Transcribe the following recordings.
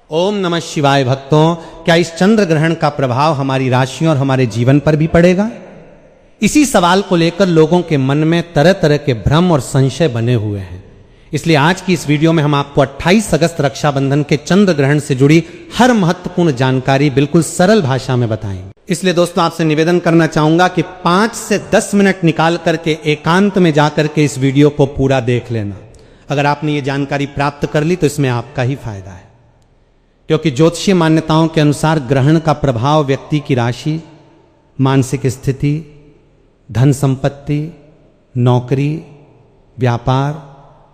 ओम नमः शिवाय भक्तों, क्या इस चंद्र ग्रहण का प्रभाव हमारी राशियों और हमारे जीवन पर भी पड़ेगा? इसी सवाल को लेकर लोगों के मन में तरह तरह के भ्रम और संशय बने हुए हैं। इसलिए आज की इस वीडियो में हम आपको 28 अगस्त रक्षाबंधन के चंद्र ग्रहण से जुड़ी हर महत्वपूर्ण जानकारी बिल्कुल सरल भाषा में बताएंगे। इसलिए दोस्तों आपसे निवेदन करना चाहूंगा कि 5 से 10 मिनट निकाल करके एकांत में जाकर के इस वीडियो को पूरा देख लेना। अगर आपने ये जानकारी प्राप्त कर ली तो इसमें आपका ही फायदा है, क्योंकि ज्योतिषीय मान्यताओं के अनुसार ग्रहण का प्रभाव व्यक्ति की राशि, मानसिक स्थिति, धन संपत्ति, नौकरी, व्यापार,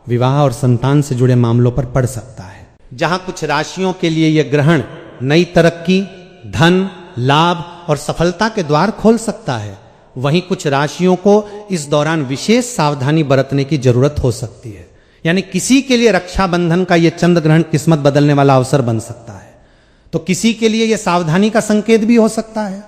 विवाह और संतान से जुड़े मामलों पर पड़ सकता है। जहां कुछ राशियों के लिए यह ग्रहण नई तरक्की, धन, लाभ और सफलता के द्वार खोल सकता है, वहीं कुछ राशियों को इस दौरान विशेष सावधानी बरतने की जरूरत हो सकती है। यानी किसी के लिए रक्षाबंधन का यह चंद्र ग्रहण किस्मत बदलने वाला अवसर बन सकता है, तो किसी के लिए यह सावधानी का संकेत भी हो सकता है।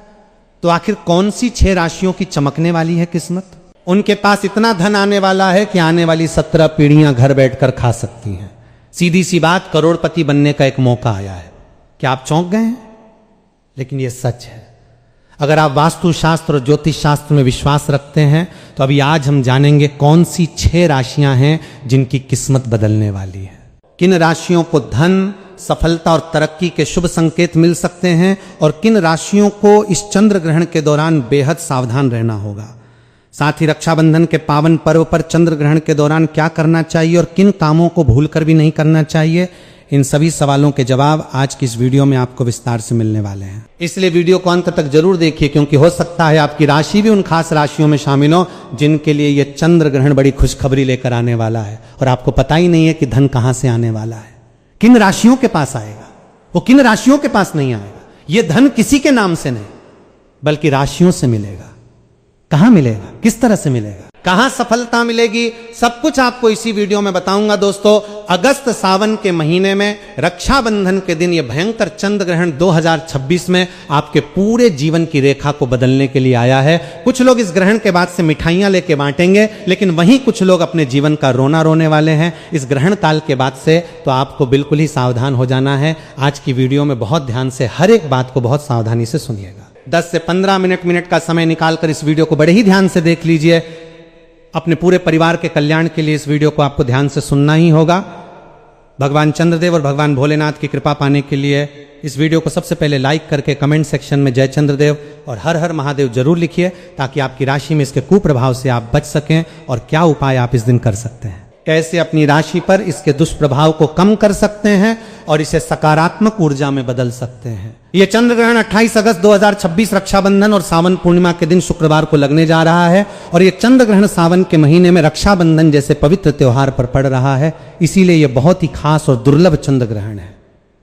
तो आखिर कौन सी 6 राशियों की चमकने वाली है किस्मत? उनके पास इतना धन आने वाला है कि आने वाली 17 पीढ़ियां घर बैठकर खा सकती हैं। सीधी सी बात, करोड़पति बनने का एक मौका आया है। क्या आप चौंक गए हैं? लेकिन यह सच है। अगर आप वास्तुशास्त्र और ज्योतिष शास्त्र में विश्वास रखते हैं तो अभी आज हम जानेंगे कौन सी 6 राशियां हैं जिनकी किस्मत बदलने वाली है। किन राशियों को धन, सफलता और तरक्की के शुभ संकेत मिल सकते हैं और किन राशियों को इस चंद्र ग्रहण के दौरान बेहद सावधान रहना होगा। साथ ही रक्षाबंधन के पावन पर्व पर चंद्र ग्रहण के दौरान क्या करना चाहिए और किन कामों को भूलकर भी नहीं करना चाहिए, इन सभी सवालों के जवाब आज की इस वीडियो में आपको विस्तार से मिलने वाले हैं। इसलिए वीडियो को अंत तक जरूर देखिए, क्योंकि हो सकता है आपकी राशि भी उन खास राशियों में शामिल हो जिनके लिए यह चंद्र ग्रहण बड़ी खुशखबरी लेकर आने वाला है और आपको पता ही नहीं है कि धन कहां से आने वाला है, किन राशियों के पास आएगा, वो किन राशियों के पास नहीं आएगा। यह धन किसी के नाम से नहीं बल्कि राशियों से मिलेगा। कहां मिलेगा, किस तरह से मिलेगा, कहां सफलता मिलेगी, सब कुछ आपको इसी वीडियो में बताऊंगा। दोस्तों, अगस्त सावन के महीने में रक्षाबंधन के दिन यह भयंकर चंद्र ग्रहण 2026 में आपके पूरे जीवन की रेखा को बदलने के लिए आया है। कुछ लोग इस ग्रहण के बाद से मिठाइयां लेके बांटेंगे, लेकिन वहीं कुछ लोग अपने जीवन का रोना रोने वाले हैं इस ग्रहण काल के बाद से। तो आपको बिल्कुल ही सावधान हो जाना है। आज की वीडियो में बहुत ध्यान से हर एक बात को बहुत सावधानी से सुनिएगा। 10 से 15 मिनट का समय निकालकर इस वीडियो को बड़े ही ध्यान से देख लीजिए। अपने पूरे परिवार के कल्याण के लिए इस वीडियो को आपको ध्यान से सुनना ही होगा। भगवान चंद्रदेव और भगवान भोलेनाथ की कृपा पाने के लिए इस वीडियो को सबसे पहले लाइक करके कमेंट सेक्शन में जय चंद्रदेव और हर हर महादेव जरूर लिखिए, ताकि आपकी राशि में इसके कुप्रभाव से आप बच सकें और क्या उपाय आप इस दिन कर सकते हैं, कैसे अपनी राशि पर इसके दुष्प्रभाव को कम कर सकते हैं और इसे सकारात्मक ऊर्जा में बदल सकते हैं। यह चंद्र ग्रहण 28 अगस्त 2026 रक्षाबंधन और सावन पूर्णिमा के दिन शुक्रवार को लगने जा रहा है और यह चंद्र ग्रहण सावन के महीने में रक्षाबंधन जैसे पवित्र त्योहार पर पड़ रहा है। इसीलिए यह बहुत ही खास और दुर्लभ चंद्र ग्रहण है।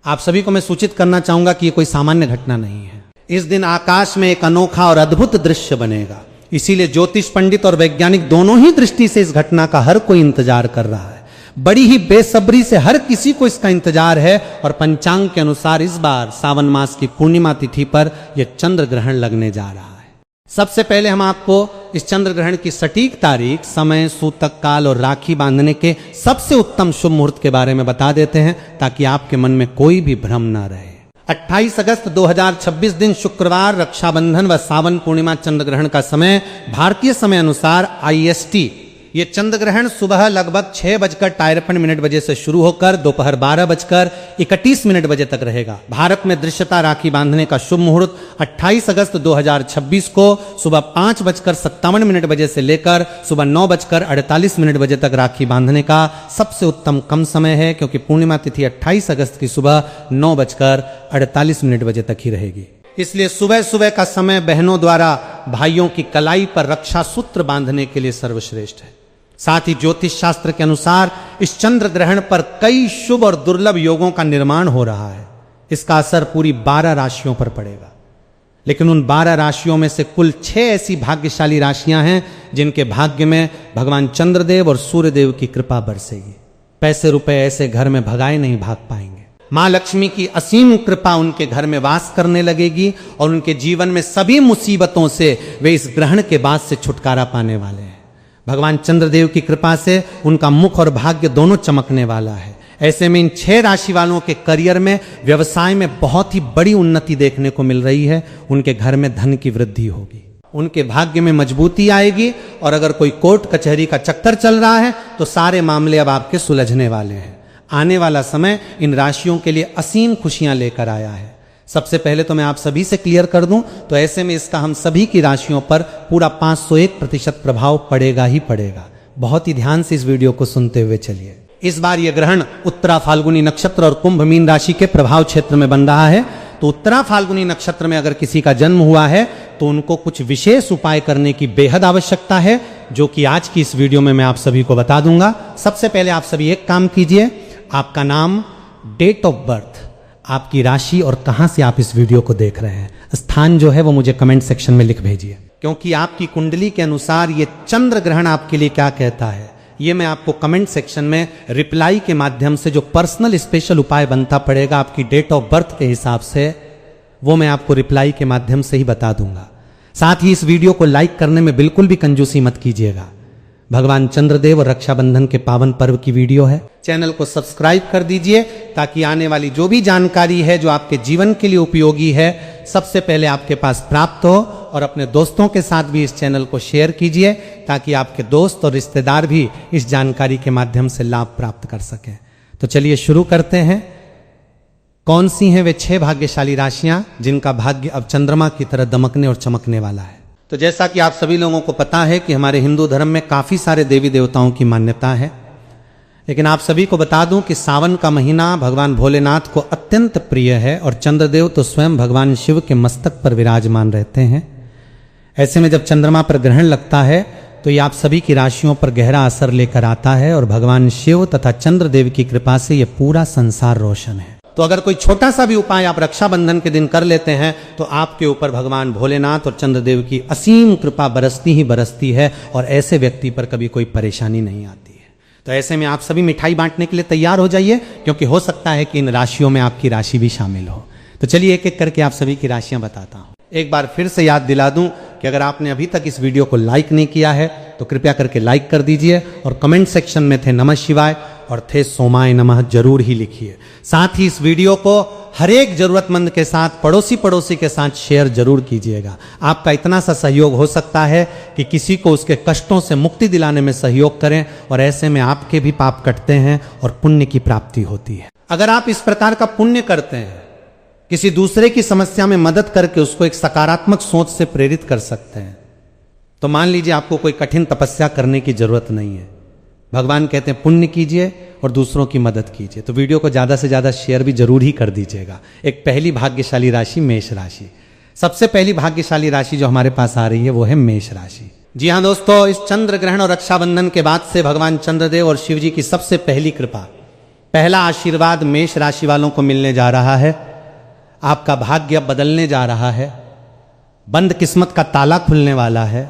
आप सभी को मैं सूचित करना चाहूंगा कि यह कोई सामान्य घटना नहीं है। इस दिन आकाश में एक अनोखा और अद्भुत दृश्य बनेगा। इसीलिए ज्योतिष पंडित और वैज्ञानिक दोनों ही दृष्टि से इस घटना का हर कोई इंतजार कर रहा है। बड़ी ही बेसब्री से हर किसी को इसका इंतजार है और पंचांग के अनुसार इस बार सावन मास की पूर्णिमा तिथि पर यह चंद्र ग्रहण लगने जा रहा है। सबसे पहले हम आपको इस चंद्र ग्रहण की सटीक तारीख, समय, सूतक काल और राखी बांधने के सबसे उत्तम शुभ मुहूर्त के बारे में बता देते हैं, ताकि आपके मन में कोई भी भ्रम ना रहे। 28 अगस्त 2026 दिन शुक्रवार रक्षाबंधन व सावन पूर्णिमा चंद्र ग्रहण का समय भारतीय समय अनुसार IST ये चंद्र ग्रहण सुबह लगभग 6:53 से शुरू होकर दोपहर 12:31 बजे तक रहेगा। भारत में दृश्यता राखी बांधने का शुभ मुहूर्त 28 अगस्त 2026 को सुबह 5:57 बजे से लेकर सुबह 9:48 बजे तक राखी बांधने का सबसे उत्तम कम समय है, क्योंकि पूर्णिमा तिथि 28 अगस्त की सुबह 9:48 बजे तक ही रहेगी। इसलिए सुबह सुबह का समय बहनों द्वारा भाइयों की कलाई पर रक्षा सूत्र बांधने के लिए सर्वश्रेष्ठ है। साथ ही ज्योतिष शास्त्र के अनुसार इस चंद्र ग्रहण पर कई शुभ और दुर्लभ योगों का निर्माण हो रहा है। इसका असर पूरी 12 राशियों पर पड़ेगा, लेकिन उन 12 राशियों में से कुल 6 ऐसी भाग्यशाली राशियां हैं जिनके भाग्य में भगवान चंद्रदेव और सूर्यदेव की कृपा बरसेगी। पैसे रुपए ऐसे घर में भगाए नहीं भाग पाएंगे। मां लक्ष्मी की असीम कृपा उनके घर में वास करने लगेगी और उनके जीवन में सभी मुसीबतों से वे इस ग्रहण के बाद से छुटकारा पाने वाले हैं। भगवान चंद्रदेव की कृपा से उनका मुख और भाग्य दोनों चमकने वाला है। ऐसे में इन 6 राशि वालों के करियर में, व्यवसाय में बहुत ही बड़ी उन्नति देखने को मिल रही है। उनके घर में धन की वृद्धि होगी, उनके भाग्य में मजबूती आएगी, और अगर कोई कोर्ट कचहरी का चक्कर चल रहा है तो सारे मामले अब आपके सुलझने वाले हैं। आने वाला समय इन राशियों के लिए असीम खुशियां लेकर आया है। सबसे पहले तो मैं आप सभी से क्लियर कर दूं, तो ऐसे में इसका हम सभी की राशियों पर पूरा 501% प्रभाव पड़ेगा ही पड़ेगा। बहुत ही ध्यान से इस वीडियो को सुनते हुए चलिए। इस बार यह ग्रहण उत्तरा फाल्गुनी नक्षत्र और कुंभ मीन राशि के प्रभाव क्षेत्र में बन रहा है। तो उत्तरा फाल्गुनी नक्षत्र में अगर किसी का जन्म हुआ है तो उनको कुछ विशेष उपाय करने की बेहद आवश्यकता है, जो कि आज की इस वीडियो में मैं आप सभी को बता दूंगा। सबसे पहले आप सभी एक काम कीजिए, आपका नाम, डेट ऑफ बर्थ, आपकी राशि और कहां से आप इस वीडियो को देख रहे हैं, स्थान जो है वो मुझे कमेंट सेक्शन में लिख भेजिए, क्योंकि आपकी कुंडली के अनुसार ये चंद्र ग्रहण आपके लिए क्या कहता है ये मैं आपको कमेंट सेक्शन में रिप्लाई के माध्यम से जो पर्सनल स्पेशल उपाय बनता पड़ेगा आपकी डेट ऑफ बर्थ के हिसाब से, वो मैं आपको रिप्लाई के माध्यम से ही बता दूंगा। साथ ही इस वीडियो को लाइक करने में बिल्कुल भी कंजूसी मत कीजिएगा। भगवान चंद्रदेव और रक्षाबंधन के पावन पर्व की वीडियो है। चैनल को सब्सक्राइब कर दीजिए ताकि आने वाली जो भी जानकारी है जो आपके जीवन के लिए उपयोगी है सबसे पहले आपके पास प्राप्त हो, और अपने दोस्तों के साथ भी इस चैनल को शेयर कीजिए ताकि आपके दोस्त और रिश्तेदार भी इस जानकारी के माध्यम से लाभ प्राप्त कर सकें। तो चलिए शुरू करते हैं। कौन सी हैं वे 6 भाग्यशाली राशियां जिनका भाग्य अब चंद्रमा की तरह दमकने और चमकने वाला है। तो जैसा कि आप सभी लोगों को पता है कि हमारे हिंदू धर्म में काफी सारे देवी देवताओं की मान्यता है, लेकिन आप सभी को बता दूं कि सावन का महीना भगवान भोलेनाथ को अत्यंत प्रिय है, और चंद्रदेव तो स्वयं भगवान शिव के मस्तक पर विराजमान रहते हैं। ऐसे में जब चंद्रमा पर ग्रहण लगता है तो ये आप सभी की राशियों पर गहरा असर लेकर आता है, और भगवान शिव तथा चंद्रदेव की कृपा से यह पूरा संसार रोशन है। तो अगर कोई छोटा सा भी उपाय आप रक्षाबंधन के दिन कर लेते हैं तो आपके ऊपर भगवान भोलेनाथ और चंद्रदेव की असीम कृपा बरसती ही बरसती है, और ऐसे व्यक्ति पर कभी कोई परेशानी नहीं आती है। तो ऐसे में आप सभी मिठाई बांटने के लिए तैयार हो जाइए, क्योंकि हो सकता है कि इन राशियों में आपकी राशि भी शामिल हो। तो चलिए एक एक करके आप सभी की राशियां बताता हूं। एक बार फिर से याद दिला दूं कि अगर आपने अभी तक इस वीडियो को लाइक नहीं किया है तो कृपया करके लाइक कर दीजिए, और कमेंट सेक्शन में थे नमः शिवाय और थे सोमाय नमः जरूर ही लिखिए। साथ ही इस वीडियो को हर एक जरूरतमंद के साथ, पड़ोसी के साथ शेयर जरूर कीजिएगा। आपका इतना सा सहयोग हो सकता है कि किसी को उसके कष्टों से मुक्ति दिलाने में सहयोग करें, और ऐसे में आपके भी पाप कटते हैं और पुण्य की प्राप्ति होती है। अगर आप इस प्रकार का पुण्य करते हैं, किसी दूसरे की समस्या में मदद करके उसको एक सकारात्मक सोच से प्रेरित कर सकते हैं, तो मान लीजिए आपको कोई कठिन तपस्या करने की जरूरत नहीं है। भगवान कहते हैं पुण्य कीजिए और दूसरों की मदद कीजिए। तो वीडियो को ज्यादा से ज्यादा शेयर भी जरूर ही कर दीजिएगा। एक पहली भाग्यशाली राशि मेष राशि। सबसे पहली भाग्यशाली राशि जो हमारे पास आ रही है वो है मेष राशि। जी हाँ दोस्तों, इस चंद्र ग्रहण और रक्षाबंधन के बाद से भगवान चंद्रदेव और शिव जी की सबसे पहली कृपा, पहला आशीर्वाद मेष राशि वालों को मिलने जा रहा है। आपका भाग्य बदलने जा रहा है, बंद किस्मत का ताला खुलने वाला है।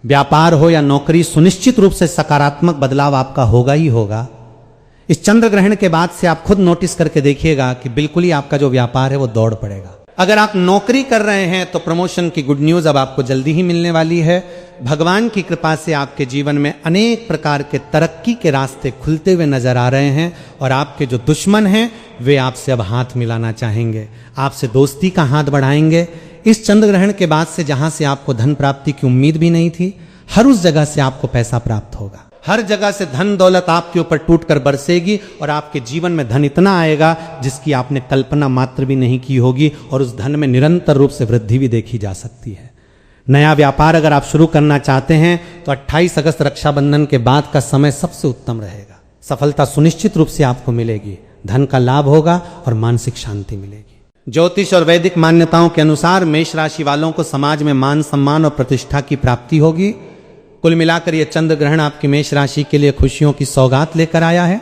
व्यापार हो या नौकरी, सुनिश्चित रूप से सकारात्मक बदलाव आपका होगा ही होगा। इस चंद्र ग्रहण के बाद से आप खुद नोटिस करके देखिएगा कि बिल्कुल ही आपका जो व्यापार है वो दौड़ पड़ेगा। अगर आप नौकरी कर रहे हैं तो प्रमोशन की गुड न्यूज अब आपको जल्दी ही मिलने वाली है। भगवान की कृपा से आपके जीवन में अनेक प्रकार के तरक्की के रास्ते खुलते हुए नजर आ रहे हैं, और आपके जो दुश्मन हैं वे आपसे अब हाथ मिलाना चाहेंगे, आपसे दोस्ती का हाथ बढ़ाएंगे। इस चंद्र ग्रहण के बाद से जहां से आपको धन प्राप्ति की उम्मीद भी नहीं थी, हर उस जगह से आपको पैसा प्राप्त होगा। हर जगह से धन दौलत आपके ऊपर टूटकर बरसेगी, और आपके जीवन में धन इतना आएगा जिसकी आपने कल्पना मात्र भी नहीं की होगी, और उस धन में निरंतर रूप से वृद्धि भी देखी जा सकती है। नया व्यापार अगर आप शुरू करना चाहते हैं तो 28 अगस्त रक्षाबंधन के बाद का समय सबसे उत्तम रहेगा। सफलता सुनिश्चित रूप से आपको मिलेगी, धन का लाभ होगा और मानसिक शांति मिलेगी। ज्योतिष और वैदिक मान्यताओं के अनुसार मेष राशि वालों को समाज में मान सम्मान और प्रतिष्ठा की प्राप्ति होगी। कुल मिलाकर यह चंद्र ग्रहण आपकी मेष राशि के लिए खुशियों की सौगात लेकर आया है।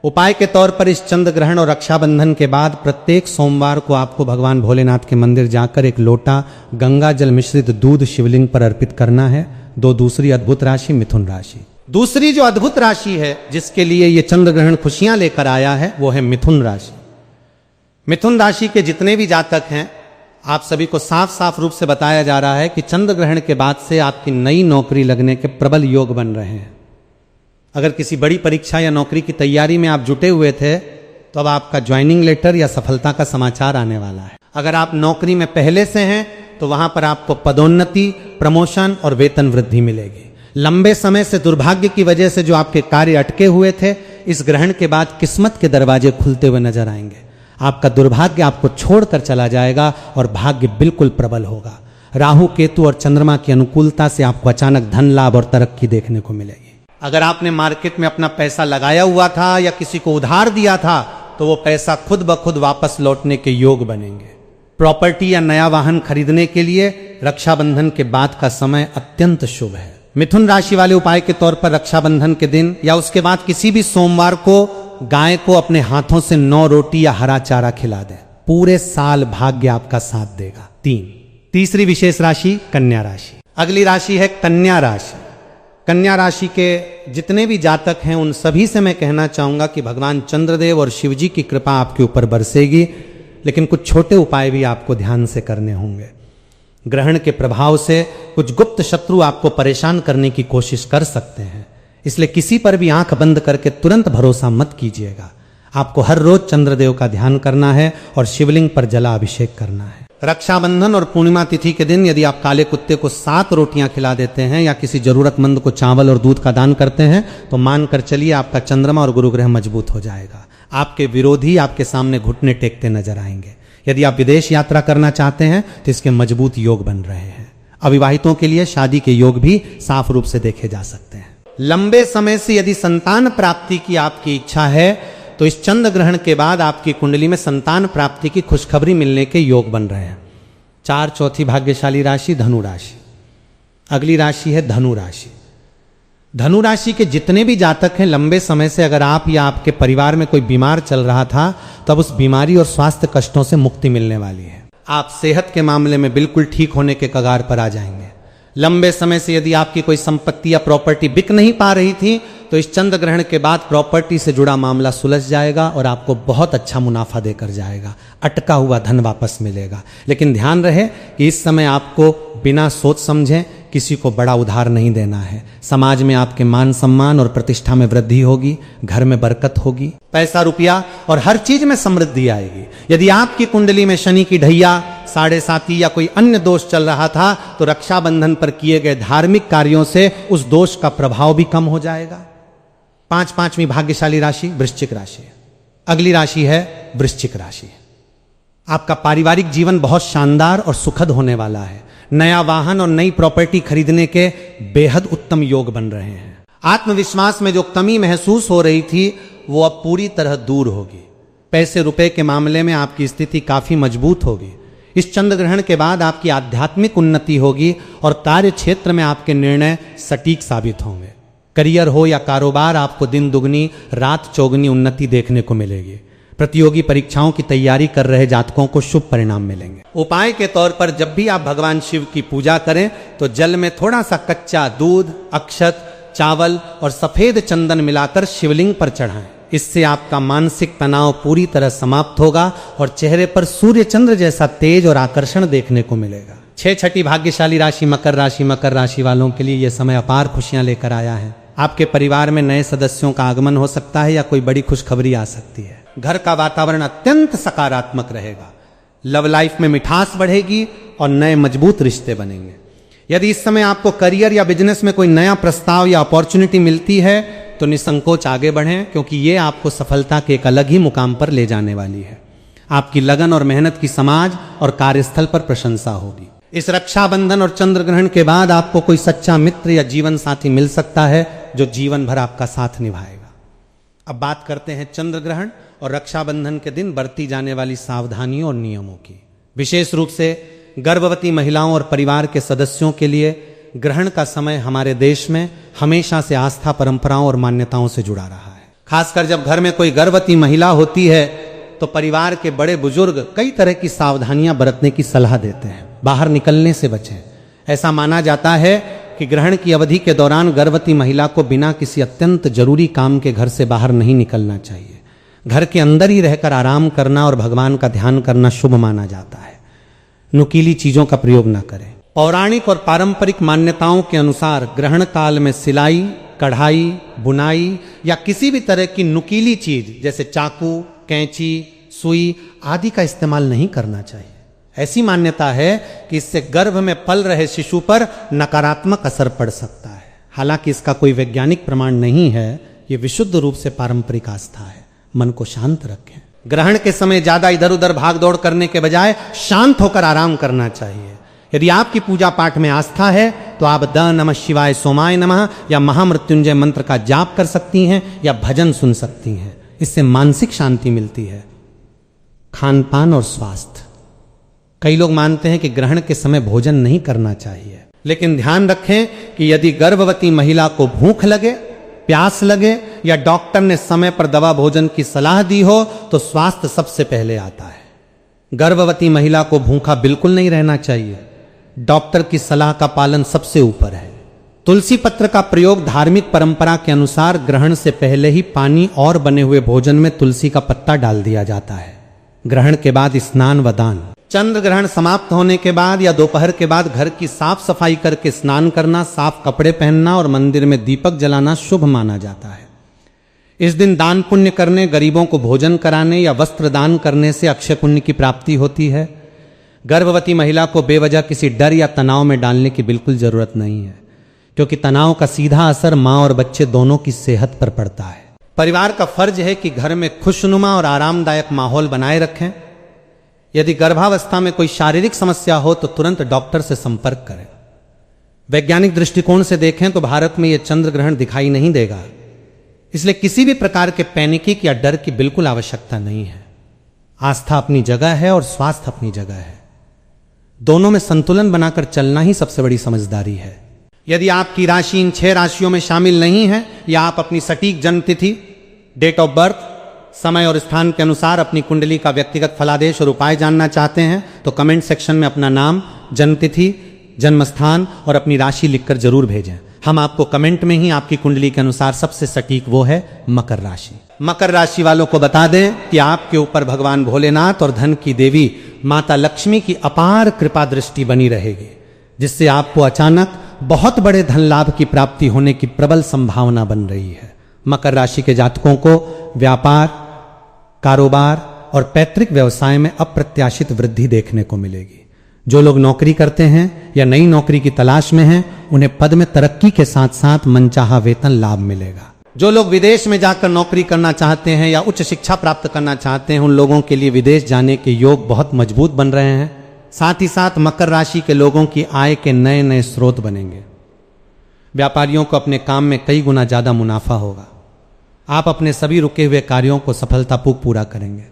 उपाय के तौर पर इस चंद्र ग्रहण और रक्षाबंधन के बाद प्रत्येक सोमवार को आपको भगवान भोलेनाथ के मंदिर जाकर एक लोटा गंगा जल मिश्रित दूध शिवलिंग पर अर्पित करना है। दूसरी अद्भुत राशि मिथुन राशि। दूसरी जो अद्भुत राशि है जिसके लिए यह चंद्र ग्रहण खुशियां लेकर आया है वो है मिथुन राशि। मिथुन राशि के जितने भी जातक हैं, आप सभी को साफ साफ रूप से बताया जा रहा है कि चंद्र ग्रहण के बाद से आपकी नई नौकरी लगने के प्रबल योग बन रहे हैं। अगर किसी बड़ी परीक्षा या नौकरी की तैयारी में आप जुटे हुए थे तो अब आपका ज्वाइनिंग लेटर या सफलता का समाचार आने वाला है। अगर आप नौकरी में पहले से हैं तो वहां पर आपको पदोन्नति, प्रमोशन और वेतन वृद्धि मिलेगी। लंबे समय से दुर्भाग्य की वजह से जो आपके कार्य अटके हुए थे, इस ग्रहण के बाद किस्मत के दरवाजे खुलते हुए नजर आएंगे। आपका दुर्भाग्य आपको छोड़कर चला जाएगा और भाग्य बिल्कुल प्रबल होगा। राहु, केतु और चंद्रमा की अनुकूलता से आपको अचानक धन लाभ और तरक्की देखने को मिलेगी। अगर आपने मार्केट में अपना पैसा लगाया हुआ था या किसी को उधार दिया था तो वो पैसा खुद ब खुद वापस लौटने के योग बनेंगे। प्रॉपर्टी या नया वाहन खरीदने के लिए रक्षाबंधन के बाद का समय अत्यंत शुभ है। मिथुन राशि वाले उपाय के तौर पर रक्षाबंधन के दिन या उसके बाद किसी भी सोमवार को गाय को अपने हाथों से 9 रोटी या हरा चारा खिला दें। पूरे साल भाग्य आपका साथ देगा। तीसरी विशेष राशि कन्या राशि। अगली राशि है कन्या राशि। कन्या राशि के जितने भी जातक हैं उन सभी से मैं कहना चाहूंगा कि भगवान चंद्रदेव और शिवजी की कृपा आपके ऊपर बरसेगी, लेकिन कुछ छोटे उपाय भी आपको ध्यान से करने होंगे। ग्रहण के प्रभाव से कुछ गुप्त शत्रु आपको परेशान करने की कोशिश कर सकते हैं, इसलिए किसी पर भी आंख बंद करके तुरंत भरोसा मत कीजिएगा। आपको हर रोज चंद्रदेव का ध्यान करना है और शिवलिंग पर जलाभिषेक करना है। रक्षाबंधन और पूर्णिमा तिथि के दिन यदि आप काले कुत्ते को 7 रोटियां खिला देते हैं या किसी जरूरतमंद को चावल और दूध का दान करते हैं तो मानकर चलिए आपका चंद्रमा और गुरु ग्रह मजबूत हो जाएगा। आपके विरोधी आपके सामने घुटने टेकते नजर आएंगे। यदि आप विदेश यात्रा करना चाहते हैं तो इसके मजबूत योग बन रहे हैं। अविवाहितों के लिए शादी के योग भी साफ रूप से देखे जा सकते हैं। लंबे समय से यदि संतान प्राप्ति की आपकी इच्छा है तो इस चंद्र ग्रहण के बाद आपकी कुंडली में संतान प्राप्ति की खुशखबरी मिलने के योग बन रहे हैं। चौथी भाग्यशाली राशि धनु राशि। अगली राशि है धनु राशि। धनु राशि के जितने भी जातक हैं, लंबे समय से अगर आप या आपके परिवार में कोई बीमार चल रहा था तो अब उस बीमारी और स्वास्थ्य कष्टों से मुक्ति मिलने वाली है। आप सेहत के मामले में बिल्कुल ठीक होने के कगार पर आ जाएंगे। लंबे समय से यदि आपकी कोई संपत्ति या प्रॉपर्टी बिक नहीं पा रही थी तो इस चंद्र ग्रहण के बाद प्रॉपर्टी से जुड़ा मामला सुलझ जाएगा और आपको बहुत अच्छा मुनाफा देकर जाएगा। अटका हुआ धन वापस मिलेगा। लेकिन ध्यान रहे कि इस समय आपको बिना सोच समझे किसी को बड़ा उधार नहीं देना है। समाज में आपके मान सम्मान और प्रतिष्ठा में वृद्धि होगी, घर में बरकत होगी, पैसा रुपया और हर चीज में समृद्धि आएगी। यदि आपकी कुंडली में शनि की ढैया, 7.5 या कोई अन्य दोष चल रहा था तो रक्षाबंधन पर किए गए धार्मिक कार्यों से उस दोष का प्रभाव भी कम हो जाएगा। पांचवी भाग्यशाली राशि वृश्चिक राशि। अगली राशि है वृश्चिक राशि। आपका पारिवारिक जीवन बहुत शानदार और सुखद होने वाला है। नया वाहन और नई प्रॉपर्टी खरीदने के बेहद उत्तम योग बन रहे हैं। आत्मविश्वास में जो कमी महसूस हो रही थी वो अब पूरी तरह दूर होगी। पैसे रुपए के मामले में आपकी स्थिति काफी मजबूत होगी। इस चंद्र ग्रहण के बाद आपकी आध्यात्मिक उन्नति होगी और कार्य क्षेत्र में आपके निर्णय सटीक साबित होंगे। करियर हो या कारोबार, आपको दिन दुगनी रात चौगनी उन्नति देखने को मिलेगी। प्रतियोगी परीक्षाओं की तैयारी कर रहे जातकों को शुभ परिणाम मिलेंगे। उपाय के तौर पर जब भी आप भगवान शिव की पूजा करें तो जल में थोड़ा सा कच्चा दूध, अक्षत, चावल और सफेद चंदन मिलाकर शिवलिंग पर चढ़ाएं। इससे आपका मानसिक तनाव पूरी तरह समाप्त होगा और चेहरे पर सूर्य चंद्र जैसा तेज और आकर्षण देखने को मिलेगा। छठी भाग्यशाली राशि मकर राशि। मकर राशि वालों के लिए यह समय अपार खुशियां लेकर आया है। आपके परिवार में नए सदस्यों का आगमन हो सकता है या कोई बड़ी खुशखबरी आ सकती है। घर का वातावरण अत्यंत सकारात्मक रहेगा। लव लाइफ में मिठास बढ़ेगी और नए मजबूत रिश्ते बनेंगे। यदि इस समय आपको करियर या बिजनेस में कोई नया प्रस्ताव या अपॉर्चुनिटी मिलती है तो निसंकोच आगे बढ़ें, क्योंकि ये आपको सफलता के एक अलग ही मुकाम पर ले जाने वाली है। आपकी लगन और मेहनत की समाज और कार्यस्थल पर प्रशंसा होगी। इस रक्षाबंधन और चंद्र ग्रहण के बाद आपको कोई सच्चा मित्र या जीवन साथी मिल सकता है जो जीवन भर आपका साथ निभाएगा। अब बात करते हैं चंद्र ग्रहण और रक्षाबंधन के दिन बरती जाने वाली सावधानियों और नियमों की। विशेष रूप से गर्भवती महिलाओं और परिवार के सदस्यों के लिए ग्रहण का समय हमारे देश में हमेशा से आस्था, परंपराओं और मान्यताओं से जुड़ा रहा है। खासकर जब घर में कोई गर्भवती महिला होती है तो परिवार के बड़े बुजुर्ग कई तरह की सावधानियां बरतने की सलाह देते हैं। बाहर निकलने से बचें। ऐसा माना जाता है कि ग्रहण की अवधि के दौरान गर्भवती महिला को बिना किसी अत्यंत जरूरी काम के घर से बाहर नहीं निकलना चाहिए। घर के अंदर ही रहकर आराम करना और भगवान का ध्यान करना शुभ माना जाता है। नुकीली चीजों का प्रयोग न करें। पौराणिक और पारंपरिक मान्यताओं के अनुसार ग्रहण काल में सिलाई, कढ़ाई, बुनाई या किसी भी तरह की नुकीली चीज जैसे चाकू, कैंची, सुई आदि का इस्तेमाल नहीं करना चाहिए। ऐसी मान्यता है कि इससे गर्भ में पल रहे शिशु पर नकारात्मक असर पड़ सकता है। हालांकि इसका कोई वैज्ञानिक प्रमाण नहीं है, ये विशुद्ध रूप से पारंपरिक आस्था है। मन को शांत रखें। ग्रहण के समय ज्यादा इधर उधर भाग दौड़ करने के बजाय शांत होकर आराम करना चाहिए। यदि आपकी पूजा पाठ में आस्था है तो आप द नमः शिवाय सोमाय नमः या महामृत्युंजय मंत्र का जाप कर सकती हैं या भजन सुन सकती हैं। इससे मानसिक शांति मिलती है। खान पान और स्वास्थ्य। कई लोग मानते हैं कि ग्रहण के समय भोजन नहीं करना चाहिए, लेकिन ध्यान रखें कि यदि गर्भवती महिला को भूख लगे, प्यास लगे या डॉक्टर ने समय पर दवा भोजन की सलाह दी हो तो स्वास्थ्य सबसे पहले आता है। गर्भवती महिला को भूखा बिल्कुल नहीं रहना चाहिए। डॉक्टर की सलाह का पालन सबसे ऊपर है। तुलसी पत्र का प्रयोग धार्मिक परंपरा के अनुसार ग्रहण से पहले ही पानी और बने हुए भोजन में तुलसी का पत्ता डाल दिया जाता है। ग्रहण के बाद स्नान व दान। चंद्र ग्रहण समाप्त होने के बाद या दोपहर के बाद घर की साफ सफाई करके स्नान करना, साफ कपड़े पहनना और मंदिर में दीपक जलाना शुभ माना जाता है। इस दिन दान पुण्य करने, गरीबों को भोजन कराने या वस्त्र दान करने से अक्षय पुण्य की प्राप्ति होती है। गर्भवती महिला को बेवजह किसी डर या तनाव में डालने की बिल्कुल जरूरत नहीं है, क्योंकि तनाव का सीधा असर मां और बच्चे दोनों की सेहत पर पड़ता है। परिवार का फर्ज है कि घर में खुशनुमा और आरामदायक माहौल बनाए रखें। यदि गर्भावस्था में कोई शारीरिक समस्या हो तो तुरंत डॉक्टर से संपर्क करें। वैज्ञानिक दृष्टिकोण से देखें तो भारत में यह चंद्र ग्रहण दिखाई नहीं देगा, इसलिए किसी भी प्रकार के पैनिक या डर की बिल्कुल आवश्यकता नहीं है। आस्था अपनी जगह है और स्वास्थ्य अपनी जगह है। दोनों में संतुलन बनाकर चलना ही सबसे बड़ी समझदारी है। यदि आपकी राशि इन 6 राशियों में शामिल नहीं है या आप अपनी सटीक जन्म तिथि, डेट ऑफ बर्थ, समय और स्थान के अनुसार अपनी कुंडली का व्यक्तिगत फलादेश और उपाय जानना चाहते हैं तो कमेंट सेक्शन में अपना नाम, जन्म तिथि, जन्म स्थान और अपनी राशि लिखकर जरूर भेजें। हम आपको कमेंट में ही आपकी कुंडली के अनुसार सबसे सटीक वो है मकर राशि। मकर राशि वालों को बता दें कि आपके ऊपर भगवान भोलेनाथ और धन की देवी माता लक्ष्मी की अपार कृपा दृष्टि बनी रहेगी, जिससे आपको अचानक बहुत बड़े धन लाभ की प्राप्ति होने की प्रबल संभावना बन रही है। मकर राशि के जातकों को व्यापार, कारोबार और पैतृक व्यवसाय में अप्रत्याशित वृद्धि देखने को मिलेगी। जो लोग नौकरी करते हैं या नई नौकरी की तलाश में हैं, उन्हें पद में तरक्की के साथ साथ मनचाहा वेतन लाभ मिलेगा। जो लोग विदेश में जाकर नौकरी करना चाहते हैं या उच्च शिक्षा प्राप्त करना चाहते हैं, उन लोगों के लिए विदेश जाने के योग बहुत मजबूत बन रहे हैं। साथ ही साथ मकर राशि के लोगों की आय के नए नए स्रोत बनेंगे। व्यापारियों को अपने काम में कई गुना ज्यादा मुनाफा होगा। आप अपने सभी रुके हुए कार्यों को सफलतापूर्वक पूरा करेंगे।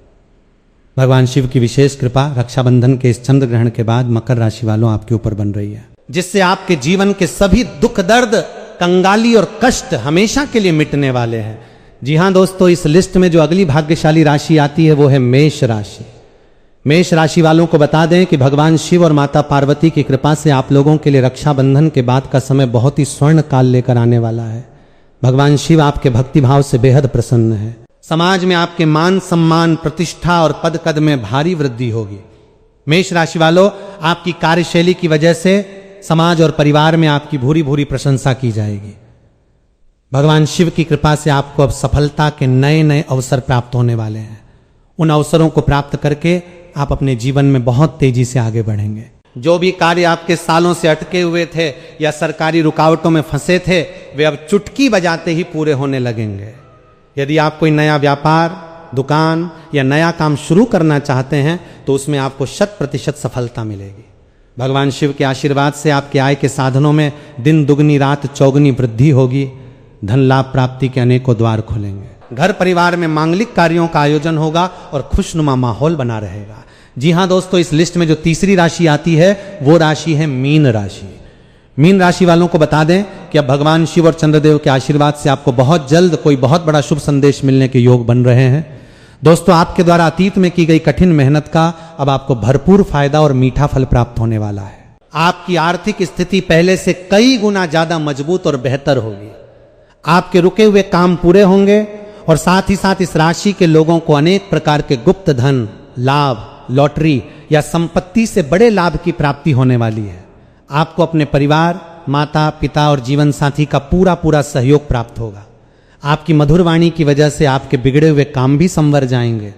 भगवान शिव की विशेष कृपा रक्षाबंधन के इस चंद्र ग्रहण के बाद मकर राशि वालों आपके ऊपर बन रही है, जिससे आपके जीवन के सभी दुख, दर्द, कंगाली और कष्ट हमेशा के लिए मिटने वाले हैं। जी हां दोस्तों, इस लिस्ट में जो अगली भाग्यशाली राशि आती है वो है मेष राशि। मेष राशि वालों को बता दें कि भगवान शिव और माता पार्वती की कृपा से आप लोगों के लिए रक्षाबंधन के बाद का समय बहुत ही स्वर्ण काल लेकर आने वाला है। भगवान शिव आपके भक्ति भाव से बेहद प्रसन्न है। समाज में आपके मान सम्मान, प्रतिष्ठा और पद कद में भारी वृद्धि होगी। मेष राशि वालों, आपकी कार्यशैली की वजह से समाज और परिवार में आपकी भूरी भूरी प्रशंसा की जाएगी। भगवान शिव की कृपा से आपको अब सफलता के नए नए अवसर प्राप्त होने वाले हैं। उन अवसरों को प्राप्त करके आप अपने जीवन में बहुत तेजी से आगे बढ़ेंगे। जो भी कार्य आपके सालों से अटके हुए थे या सरकारी रुकावटों में फंसे थे, वे अब चुटकी बजाते ही पूरे होने लगेंगे। यदि आप कोई नया व्यापार, दुकान या नया काम शुरू करना चाहते हैं तो उसमें आपको 100% सफलता मिलेगी। भगवान शिव के आशीर्वाद से आपके आय के साधनों में दिन दुगनी रात चौगुनी वृद्धि होगी। धन लाभ प्राप्ति के अनेकों द्वार खुलेंगे। घर परिवार में मांगलिक कार्यों का आयोजन होगा और खुशनुमा माहौल बना रहेगा। जी हां दोस्तों, इस लिस्ट में जो तीसरी राशि आती है वो राशि है मीन राशि। मीन राशि वालों को बता दें कि अब भगवान शिव और चंद्रदेव के आशीर्वाद से आपको बहुत जल्द कोई बहुत बड़ा शुभ संदेश मिलने के योग बन रहे हैं। दोस्तों, आपके द्वारा अतीत में की गई कठिन मेहनत का अब आपको भरपूर फायदा और मीठा फल प्राप्त होने वाला है। आपकी आर्थिक स्थिति पहले से कई गुना ज्यादा मजबूत और बेहतर होगी। आपके रुके हुए काम पूरे होंगे और साथ ही साथ इस राशि के लोगों को अनेक प्रकार के गुप्त धन, लाभ, लॉटरी या संपत्ति से बड़े लाभ की प्राप्ति होने वाली है। आपको अपने परिवार, माता पिता और जीवन साथी का पूरा पूरा सहयोग प्राप्त होगा। आपकी मधुर वाणी की वजह से आपके बिगड़े हुए काम भी संवर जाएंगे।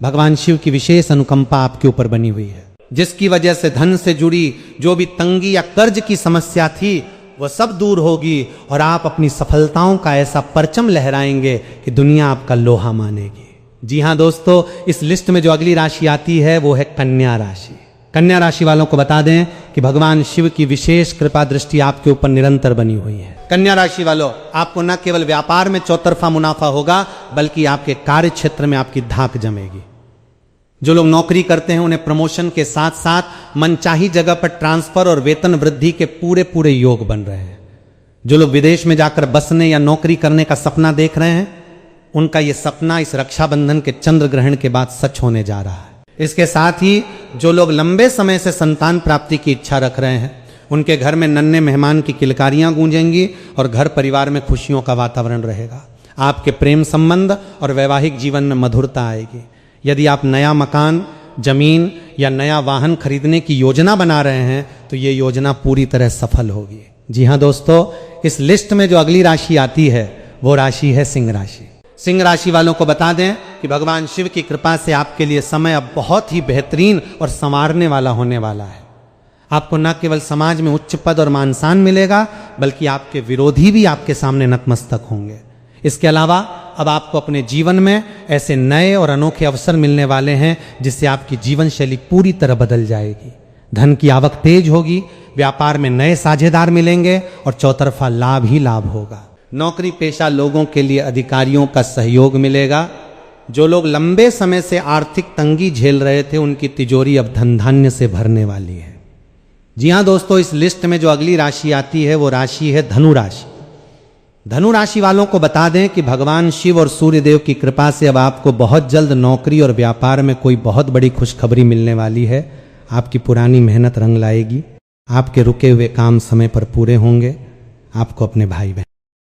भगवान शिव की विशेष अनुकंपा आपके ऊपर बनी हुई है, जिसकी वजह से धन से जुड़ी जो भी तंगी या कर्ज की समस्या थी वह सब दूर होगी और आप अपनी सफलताओं का ऐसा परचम लहराएंगे कि दुनिया आपका लोहा मानेगी। जी हाँ दोस्तों, इस लिस्ट में जो अगली राशि आती है वो है कन्या राशि। कन्या राशि वालों को बता दें कि भगवान शिव की विशेष कृपा दृष्टि आपके ऊपर निरंतर बनी हुई है। कन्या राशि वालों, आपको न केवल व्यापार में चौतरफा मुनाफा होगा बल्कि आपके कार्य क्षेत्र में आपकी धाक जमेगी। जो लोग नौकरी करते हैं उन्हें प्रमोशन के साथ साथ मनचाही जगह पर ट्रांसफर और वेतन वृद्धि के पूरे पूरे योग बन रहे हैं। जो लोग विदेश में जाकर बसने या नौकरी करने का सपना देख रहे हैं उनका यह सपना इस रक्षाबंधन के चंद्र ग्रहण के बाद सच होने जा रहा है। इसके साथ ही जो लोग लंबे समय से संतान प्राप्ति की इच्छा रख रहे हैं उनके घर में नन्हे मेहमान की किलकारियां गूंजेंगी और घर परिवार में खुशियों का वातावरण रहेगा। आपके प्रेम संबंध और वैवाहिक जीवन में मधुरता आएगी। यदि आप नया मकान, जमीन या नया वाहन खरीदने की योजना बना रहे हैं तो ये योजना पूरी तरह सफल होगी। जी हाँ दोस्तों, इस लिस्ट में जो अगली राशि आती है वो राशि है सिंह राशि। सिंह राशि वालों को बता दें कि भगवान शिव की कृपा से आपके लिए समय अब बहुत ही बेहतरीन और संवारने वाला होने वाला है। आपको न केवल समाज में उच्च पद और मान सम्मान मिलेगा बल्कि आपके विरोधी भी आपके सामने नतमस्तक होंगे। इसके अलावा अब आपको अपने जीवन में ऐसे नए और अनोखे अवसर मिलने वाले हैं जिससे आपकी जीवन शैली पूरी तरह बदल जाएगी। धन की आवक तेज होगी, व्यापार में नए साझेदार मिलेंगे और चौतरफा लाभ ही लाभ होगा। नौकरी पेशा लोगों के लिए अधिकारियों का सहयोग मिलेगा। जो लोग लंबे समय से आर्थिक तंगी झेल रहे थे उनकी तिजोरी अब धन धान्य से भरने वाली है। जी हाँ दोस्तों, इस लिस्ट में जो अगली राशि आती है वो राशि है धनु राशि। धनु राशि वालों को बता दें कि भगवान शिव और सूर्यदेव की कृपा से अब आपको बहुत जल्द नौकरी और व्यापार में कोई बहुत बड़ी खुशखबरी मिलने वाली है। आपकी पुरानी मेहनत रंग लाएगी। आपके रुके हुए काम समय पर पूरे होंगे। आपको अपने भाई बहन